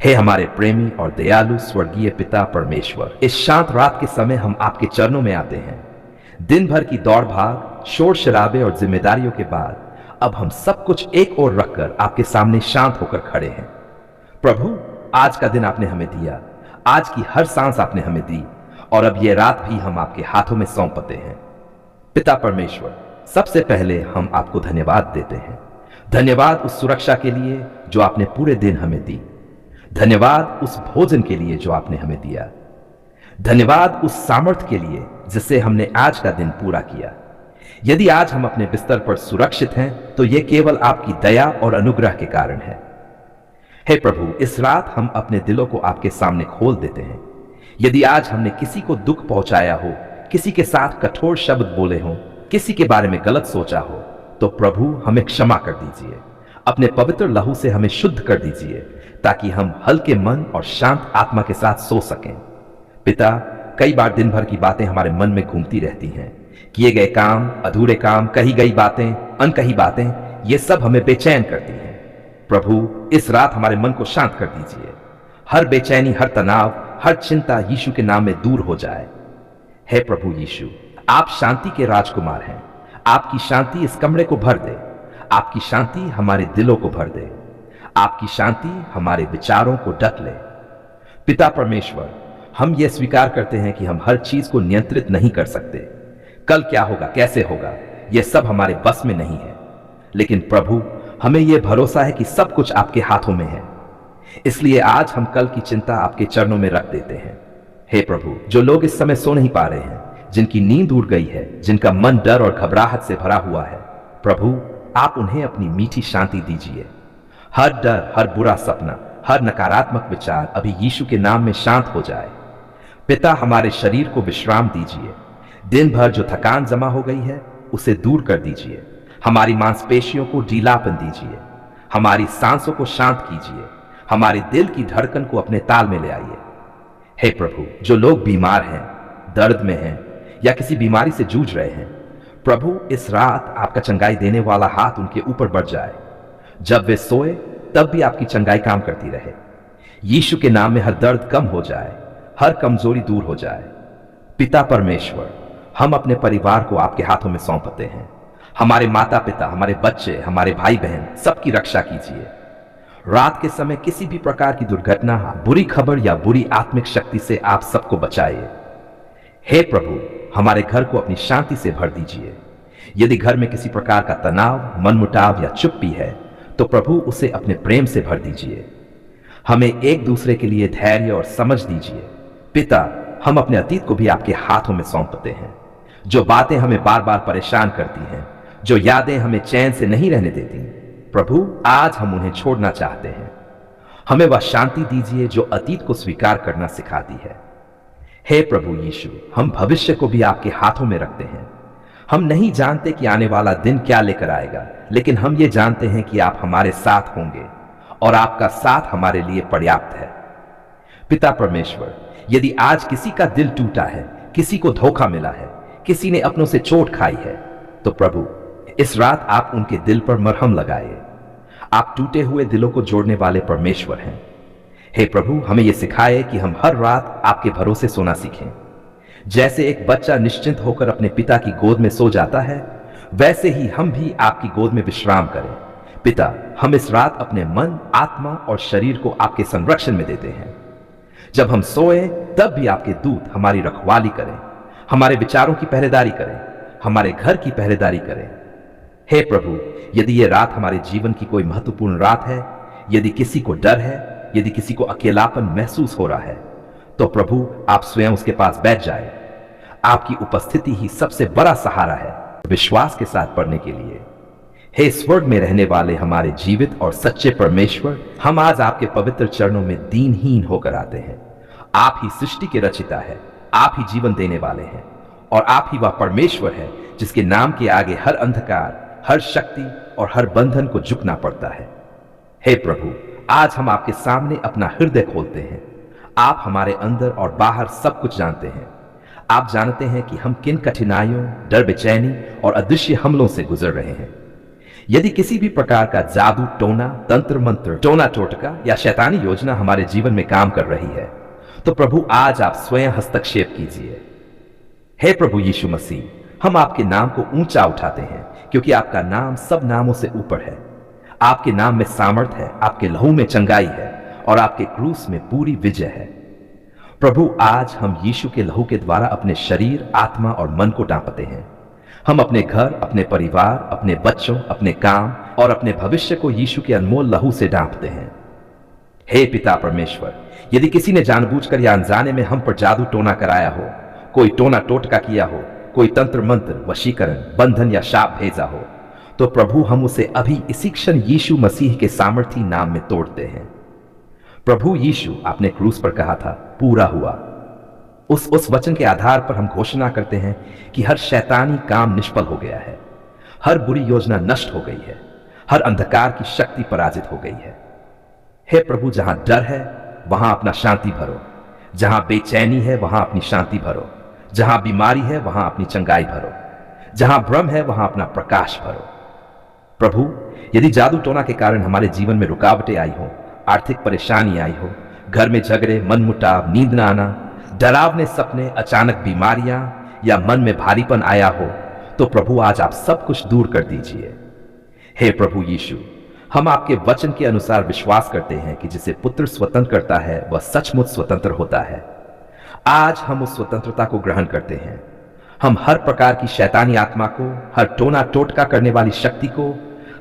हे हमारे प्रेमी और दयालु स्वर्गीय पिता परमेश्वर, इस शांत रात के समय हम आपके चरणों में आते हैं। दिन भर की दौड़ भाग, शोर शराबे और जिम्मेदारियों के बाद अब हम सब कुछ एक ओर रखकर आपके सामने शांत होकर खड़े हैं। प्रभु, आज का दिन आपने हमें दिया, आज की हर सांस आपने हमें दी, और अब यह रात भी हम आपके हाथों में सौंपते हैं। पिता परमेश्वर, सबसे पहले हम आपको धन्यवाद देते हैं। धन्यवाद उस सुरक्षा के लिए जो आपने पूरे दिन हमें दी। धन्यवाद उस भोजन के लिए जो आपने हमें दिया। धन्यवाद उस सामर्थ्य के लिए जिससे हमने आज का दिन पूरा किया। यदि आज हम अपने बिस्तर पर सुरक्षित हैं तो यह केवल आपकी दया और अनुग्रह के कारण है। हे प्रभु, इस रात हम अपने दिलों को आपके सामने खोल देते हैं। यदि आज हमने किसी को दुख पहुंचाया हो, किसी के साथ कठोर शब्द बोले हों, किसी के बारे में गलत सोचा हो, तो प्रभु हमें क्षमा कर दीजिए। अपने पवित्र लहू से हमें शुद्ध कर दीजिए ताकि हम हल्के मन और शांत आत्मा के साथ सो सकें। पिता, कई बार दिन भर की बातें हमारे मन में घूमती रहती हैं। किए गए काम, अधूरे काम, कही गई बातें, अनकही बातें, ये सब हमें बेचैन करती हैं। प्रभु, इस रात हमारे मन को शांत कर दीजिए। हर बेचैनी, हर तनाव, हर चिंता यीशु के नाम में दूर हो जाए। हे प्रभु यीशु, आप शांति के राजकुमार हैं। आपकी शांति इस कमरे को भर दे। आपकी शांति हमारे दिलों को भर दे। आपकी शांति हमारे विचारों को ढक ले। पिता परमेश्वर, हम ये स्वीकार करते हैं कि हम हर चीज को नियंत्रित नहीं कर सकते। कल क्या होगा, कैसे होगा, यह सब हमारे बस में नहीं है। लेकिन प्रभु, हमें यह भरोसा है कि सब कुछ आपके हाथों में है। इसलिए आज हम कल की चिंता आपके चरणों में रख देते हैं। हे प्रभु, जो लोग इस समय सो नहीं पा रहे हैं, जिनकी नींद उड़ गई है, जिनका मन डर और घबराहट से भरा हुआ है, प्रभु आप उन्हें अपनी मीठी शांति दीजिए। हर डर, हर बुरा सपना, हर नकारात्मक विचार अभी यीशु के नाम में शांत हो जाए। पिता, हमारे शरीर को विश्राम दीजिए। दिन भर जो थकान जमा हो गई है उसे दूर कर दीजिए। हमारी मांसपेशियों को ढीलापन दीजिए। हमारी सांसों को शांत कीजिए। हमारे दिल की धड़कन को अपने ताल में ले आइए। हे प्रभु, जो लोग बीमार हैं, दर्द में हैं या किसी बीमारी से जूझ रहे हैं, प्रभु इस रात आपका चंगाई देने वाला हाथ उनके ऊपर बढ़ जाए। जब वे सोए तब भी आपकी चंगाई काम करती रहे। यीशु के नाम में हर दर्द कम हो जाए, हर कमजोरी दूर हो जाए। पिता परमेश्वर, हम अपने परिवार को आपके हाथों में सौंपते हैं। हमारे माता पिता, हमारे बच्चे, हमारे भाई बहन, सबकी रक्षा कीजिए। रात के समय किसी भी प्रकार की दुर्घटना, बुरी खबर या बुरी आत्मिक शक्ति से आप सबको बचाइए। हे प्रभु, हमारे घर को अपनी शांति से भर दीजिए। यदि घर में किसी प्रकार का तनाव, मनमुटाव या चुप्पी है तो प्रभु उसे अपने प्रेम से भर दीजिए। हमें एक दूसरे के लिए धैर्य और समझ दीजिए। पिता, हम अपने अतीत को भी आपके हाथों में सौंपते हैं। जो बातें हमें बार बार परेशान करती हैं, जो यादें हमें चैन से नहीं रहने देती, प्रभु आज हम उन्हें छोड़ना चाहते हैं। हमें वह शांति दीजिए जो अतीत को स्वीकार करना सिखाती है। हे प्रभु यीशु, हम भविष्य को भी आपके हाथों में रखते हैं। हम नहीं जानते कि आने वाला दिन क्या लेकर आएगा, लेकिन हम ये जानते हैं कि आप हमारे साथ होंगे और आपका साथ हमारे लिए पर्याप्त है। पिता परमेश्वर, यदि आज किसी का दिल टूटा है, किसी को धोखा मिला है, किसी ने अपनों से चोट खाई है, तो प्रभु इस रात आप उनके दिल पर मरहम लगाइए। आप टूटे हुए दिलों को जोड़ने वाले परमेश्वर हैं। हे प्रभु, हमें यह सिखाए कि हम हर रात आपके भरोसे सोना सीखें। जैसे एक बच्चा निश्चिंत होकर अपने पिता की गोद में सो जाता है, वैसे ही हम भी आपकी गोद में विश्राम करें। पिता, हम इस रात अपने मन, आत्मा और शरीर को आपके संरक्षण में देते हैं। जब हम सोए तब भी आपके दूत हमारी रखवाली करें, हमारे विचारों की पहरेदारी करें, हमारे घर की पहरेदारी करें। हे प्रभु, यदि ये रात हमारे जीवन की कोई महत्वपूर्ण रात है, यदि किसी को डर है, यदि किसी को अकेलापन महसूस हो रहा है, तो प्रभु आप स्वयं उसके पास बैठ जाए। आपकी उपस्थिति ही सबसे बड़ा सहारा है विश्वास के साथ पढ़ने के लिए। हे स्वर्ग में रहने वाले हमारे जीवित और सच्चे परमेश्वर, हम आज आपके पवित्र चरणों में दीनहीन होकर आते हैं। आप ही सृष्टि के रचिता है, आप ही जीवन देने वाले हैं, और आप ही वह परमेश्वर है जिसके नाम के आगे हर अंधकार, हर शक्ति और हर बंधन को झुकना पड़ता है। हे प्रभु, आज हम आपके सामने अपना हृदय खोलते हैं। आप हमारे अंदर और बाहर सब कुछ जानते हैं। आप जानते हैं कि हम किन कठिनाइयों, डर, बेचैनी और अदृश्य हमलों से गुजर रहे हैं। यदि किसी भी प्रकार का जादू टोना तंत्र मंत्र टोना टोटका या शैतानी योजना हमारे जीवन में काम कर रही है, तो प्रभु आज आप स्वयं हस्तक्षेप कीजिए। हे प्रभु यीशु मसीह, हम आपके नाम को ऊंचा उठाते हैं, क्योंकि आपका नाम सब नामों से ऊपर है। आपके नाम में सामर्थ है, आपके लहू में चंगाई है और आपके क्रूस में पूरी विजय है। प्रभु, आज हम यीशु के लहू के द्वारा अपने शरीर, आत्मा और मन को डांपते हैं। हम अपने घर, अपने परिवार, अपने बच्चों, अपने काम और अपने भविष्य को यीशु के अनमोल लहू से डांपते हैं। हे पिता परमेश्वर, यदि किसी ने जानबूझकर या अनजाने में हम पर जादू टोना कराया हो, कोई टोना टोटका किया हो, कोई तंत्र मंत्र, वशीकरण, बंधन या शाप भेजा हो, तो प्रभु हम उसे अभी इसी क्षण यीशु मसीह के सामर्थी नाम में तोड़ते हैं। प्रभु यीशु, आपने क्रूस पर कहा था पूरा हुआ। उस वचन के आधार पर हम घोषणा करते हैं कि हर शैतानी काम निष्फल हो गया है, हर बुरी योजना नष्ट हो गई है, हर अंधकार की शक्ति पराजित हो गई है। हे प्रभु, जहां डर है वहां अपना शांति भरो, जहां बेचैनी है वहां अपनी शांति भरो, जहां बीमारी है वहां अपनी चंगाई भरो, जहां भ्रम है वहां अपना प्रकाश भरो। प्रभु, यदि जादू टोना के कारण हमारे जीवन में रुकावटें आई हो, आर्थिक परेशानी आई हो, घर में झगड़े, मनमुटाव, नींद न आना, डरावने सपने, अचानक बीमारियां या मन में भारीपन आया हो, तो प्रभु आज आप सब कुछ दूर कर दीजिए। हे प्रभु यीशु, हम आपके वचन के अनुसार विश्वास करते हैं कि जिसे पुत्र स्वतंत्र करता है वह सचमुच स्वतंत्र होता है। आज हम उस स्वतंत्रता को ग्रहण करते हैं। हम हर प्रकार की शैतानी आत्मा को, हर टोना टोटका करने वाली शक्ति को,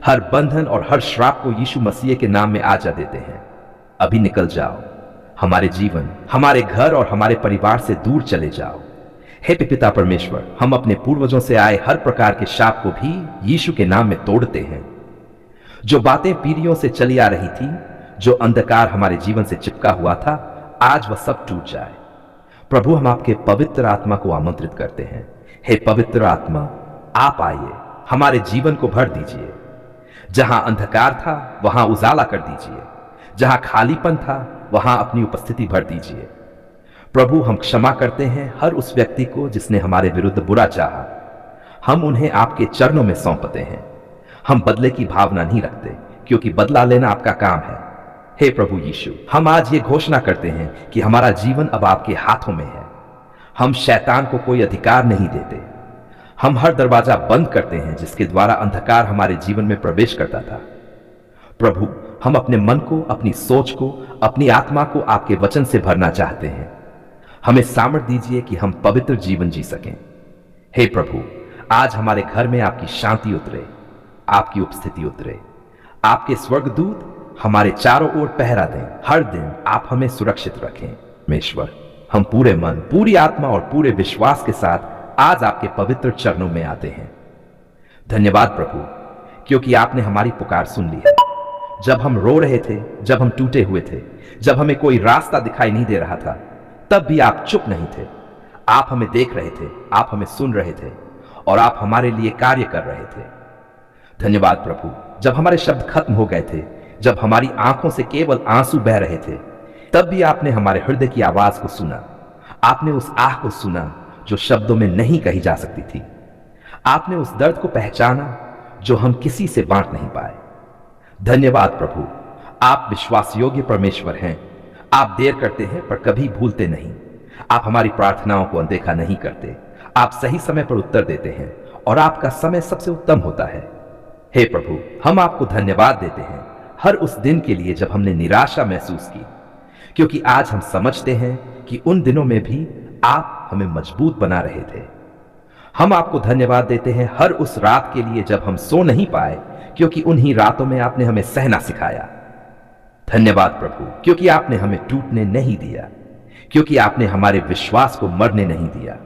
हर बंधन और हर श्राप को यीशु मसीह के नाम में आजा देते हैं। अभी निकल जाओ, हमारे जीवन, हमारे घर और हमारे परिवार से दूर चले जाओ। हे पिता परमेश्वर, हम अपने पूर्वजों से आए हर प्रकार के शाप को भी यीशु के नाम में तोड़ते हैं। जो बातें पीढ़ियों से चली आ रही थी, जो अंधकार हमारे जीवन से चिपका हुआ था, आज वह सब टूट जाए। प्रभु, हम आपके पवित्र आत्मा को आमंत्रित करते हैं। हे पवित्र आत्मा, आप आइए, हमारे जीवन को भर दीजिए। जहां अंधकार था वहां उजाला कर दीजिए, जहां खालीपन था वहां अपनी उपस्थिति भर दीजिए। प्रभु, हम क्षमा करते हैं हर उस व्यक्ति को जिसने हमारे विरुद्ध बुरा चाहा। हम उन्हें आपके चरणों में सौंपते हैं। हम बदले की भावना नहीं रखते, क्योंकि बदला लेना आपका काम है। हे प्रभु यीशु, हम आज ये घोषणा करते हैं कि हमारा जीवन अब आपके हाथों में है। हम शैतान को कोई अधिकार नहीं देते। हम हर दरवाजा बंद करते हैं जिसके द्वारा अंधकार हमारे जीवन में प्रवेश करता था। प्रभु, हम अपने मन को, अपनी सोच को, अपनी आत्मा को आपके वचन से भरना चाहते हैं। हमें सामर्थ दीजिए कि हम पवित्र जीवन जी सकें। हे प्रभु, आज हमारे घर में आपकी शांति उतरे, आपकी उपस्थिति उतरे। आपके स्वर्गदूत हमारे चारों ओर पहरा दें। हर दिन आप हमें सुरक्षित रखें। परमेश्वर, हम पूरे मन, पूरी आत्मा और पूरे विश्वास के साथ आज आपके पवित्र चरणों में आते हैं। धन्यवाद प्रभु, क्योंकि आपने हमारी पुकार सुन ली है। जब हम रो रहे थे, जब हम टूटे हुए थे, जब हमें कोई रास्ता दिखाई नहीं दे रहा था, तब भी आप चुप नहीं थे। आप हमें देख रहे थे, आप हमें सुन रहे थे और आप हमारे लिए कार्य कर रहे थे। धन्यवाद प्रभु, जब हमारे शब्द खत्म हो गए थे, जब हमारी आंखों से केवल आंसू बह रहे थे, तब भी आपने हमारे हृदय की आवाज को सुना। आपने उस आह को सुना जो शब्दों में नहीं कही जा सकती थी। आपने उस दर्द को पहचाना जो हम किसी से बांट नहीं पाए। धन्यवाद प्रभु, आप विश्वास योग्य परमेश्वर हैं। आप देर करते हैं पर कभी भूलते नहीं। आप हमारी प्रार्थनाओं को अनदेखा नहीं करते। आप सही समय पर उत्तर देते हैं और आपका समय सबसे उत्तम होता है। हे प्रभु, हम आपको धन्यवाद देते हैं हर उस दिन के लिए जब हमने निराशा महसूस की, क्योंकि आज हम समझते हैं कि उन दिनों में भी आप हमें मजबूत बना रहे थे। हम आपको धन्यवाद देते हैं हर उस रात के लिए जब हम सो नहीं पाए, क्योंकि उन्हीं रातों में आपने हमें सहना सिखाया। धन्यवाद प्रभु, क्योंकि आपने हमें टूटने नहीं दिया, क्योंकि आपने हमारे विश्वास को मरने नहीं दिया,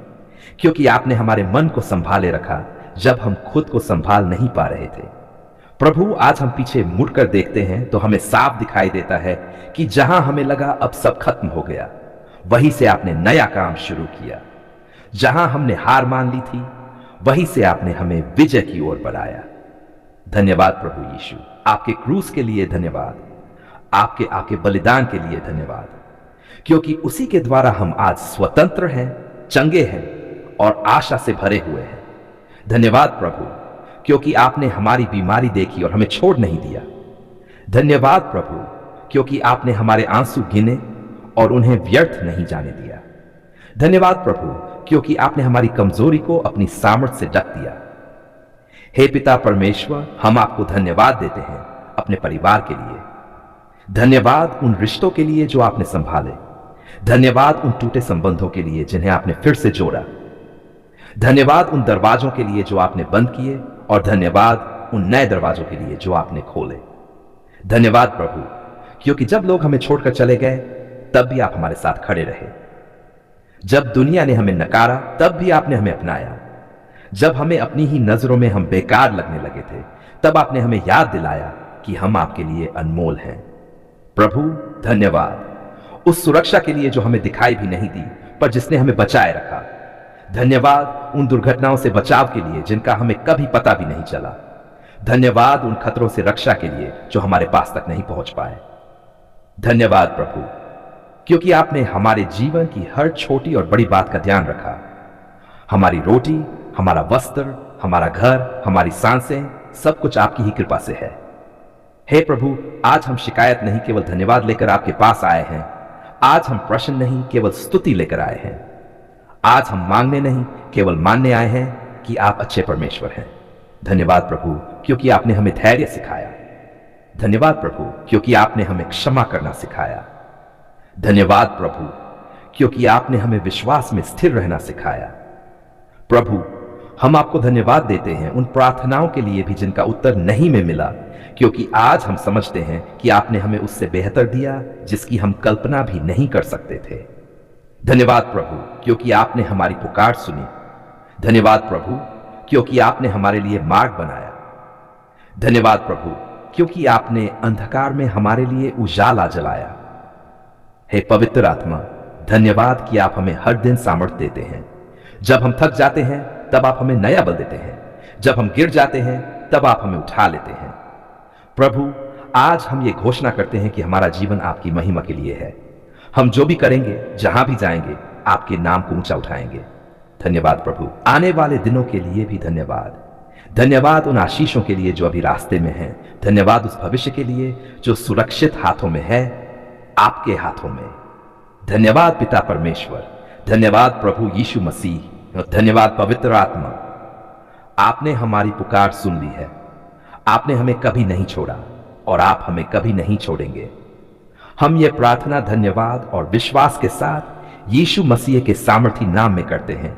क्योंकि आपने हमारे मन को संभाले रखा जब हम खुद को संभाल नहीं पा रहे थे। प्रभु, आज हम पीछे मुड़कर देखते हैं तो हमें साफ दिखाई देता है कि जहां हमें लगा अब सब खत्म हो गया, वहीं से आपने नया काम शुरू किया। जहां हमने हार मान ली थी, वहीं से आपने हमें विजय की ओर बढ़ाया। धन्यवाद प्रभु यीशु, आपके क्रूस के लिए धन्यवाद, आपके बलिदान के लिए धन्यवाद, क्योंकि उसी के द्वारा हम आज स्वतंत्र हैं, चंगे हैं और आशा से भरे हुए हैं। धन्यवाद प्रभु, क्योंकि आपने हमारी बीमारी देखी और हमें छोड़ नहीं दिया। धन्यवाद प्रभु, क्योंकि आपने हमारे आंसू गिने और उन्हें व्यर्थ नहीं जाने दिया। धन्यवाद प्रभु, क्योंकि आपने हमारी कमजोरी को अपनी सामर्थ से ढक दिया। हे पिता परमेश्वर, हम आपको धन्यवाद देते हैं अपने परिवार के लिए। धन्यवाद उन रिश्तों के लिए जो आपने संभाले। धन्यवाद उन टूटे संबंधों के लिए जिन्हें आपने फिर से जोड़ा। धन्यवाद उन दरवाजों के लिए जो आपने बंद किए और धन्यवाद उन नए दरवाजों के लिए जो आपने खोले। धन्यवाद प्रभु, क्योंकि जब लोग हमें छोड़कर चले गए तब भी आप हमारे साथ खड़े रहे। जब दुनिया ने हमें नकारा तब भी आपने हमें अपनाया। जब हमें अपनी ही नजरों में हम बेकार लगने लगे थे तब आपने हमें याद दिलाया कि हम आपके लिए अनमोल हैं। प्रभु धन्यवाद उस सुरक्षा के लिए जो हमें दिखाई भी नहीं दी पर जिसने हमें बचाए रखा। धन्यवाद उन दुर्घटनाओं से बचाव के लिए जिनका हमें कभी पता भी नहीं चला। धन्यवाद उन खतरों से रक्षा के लिए जो हमारे पास तक नहीं पहुंच पाए। धन्यवाद प्रभु, क्योंकि आपने हमारे जीवन की हर छोटी और बड़ी बात का ध्यान रखा। हमारी रोटी, हमारा वस्त्र, हमारा घर, हमारी सांसें, सब कुछ आपकी ही कृपा से है। हे प्रभु, आज हम शिकायत नहीं केवल धन्यवाद लेकर आपके पास आए हैं। आज हम प्रश्न नहीं केवल स्तुति लेकर आए हैं। आज हम मांगने नहीं केवल मानने आए हैं कि आप अच्छे परमेश्वर हैं। धन्यवाद प्रभु, क्योंकि आपने हमें धैर्य सिखाया। धन्यवाद प्रभु, क्योंकि आपने हमें क्षमा करना सिखाया। धन्यवाद प्रभु, क्योंकि आपने हमें विश्वास में स्थिर रहना सिखाया। प्रभु, हम आपको धन्यवाद देते हैं उन प्रार्थनाओं के लिए भी जिनका उत्तर नहीं में मिला, क्योंकि आज हम समझते हैं कि आपने हमें उससे बेहतर दिया जिसकी हम कल्पना भी नहीं कर सकते थे। धन्यवाद प्रभु, क्योंकि आपने हमारी पुकार सुनी। धन्यवाद प्रभु, क्योंकि आपने हमारे लिए मार्ग बनाया। धन्यवाद प्रभु, क्योंकि आपने अंधकार में हमारे लिए उजाला जलाया। हे पवित्र आत्मा, धन्यवाद कि आप हमें हर दिन सामर्थ्य देते हैं। जब हम थक जाते हैं तब आप हमें नया बल देते हैं। जब हम गिर जाते हैं तब आप हमें उठा लेते हैं। प्रभु, आज हम ये घोषणा करते हैं कि हमारा जीवन आपकी महिमा के लिए है। हम जो भी करेंगे, जहां भी जाएंगे, आपके नाम को ऊंचा उठाएंगे। धन्यवाद प्रभु, आने वाले दिनों के लिए भी धन्यवाद। धन्यवाद उन आशीषों के लिए जो अभी रास्ते में हैं। धन्यवाद उस भविष्य के लिए जो सुरक्षित हाथों में है, आपके हाथों में। धन्यवाद पिता परमेश्वर। धन्यवाद प्रभु यीशु मसीह। और धन्यवाद पवित्र आत्मा, आपने हमारी पुकार सुन ली है। आपने हमें कभी नहीं छोड़ा और आप हमें कभी नहीं छोड़ेंगे। हम ये प्रार्थना धन्यवाद और विश्वास के साथ यीशु मसीह के सामर्थी नाम में करते हैं।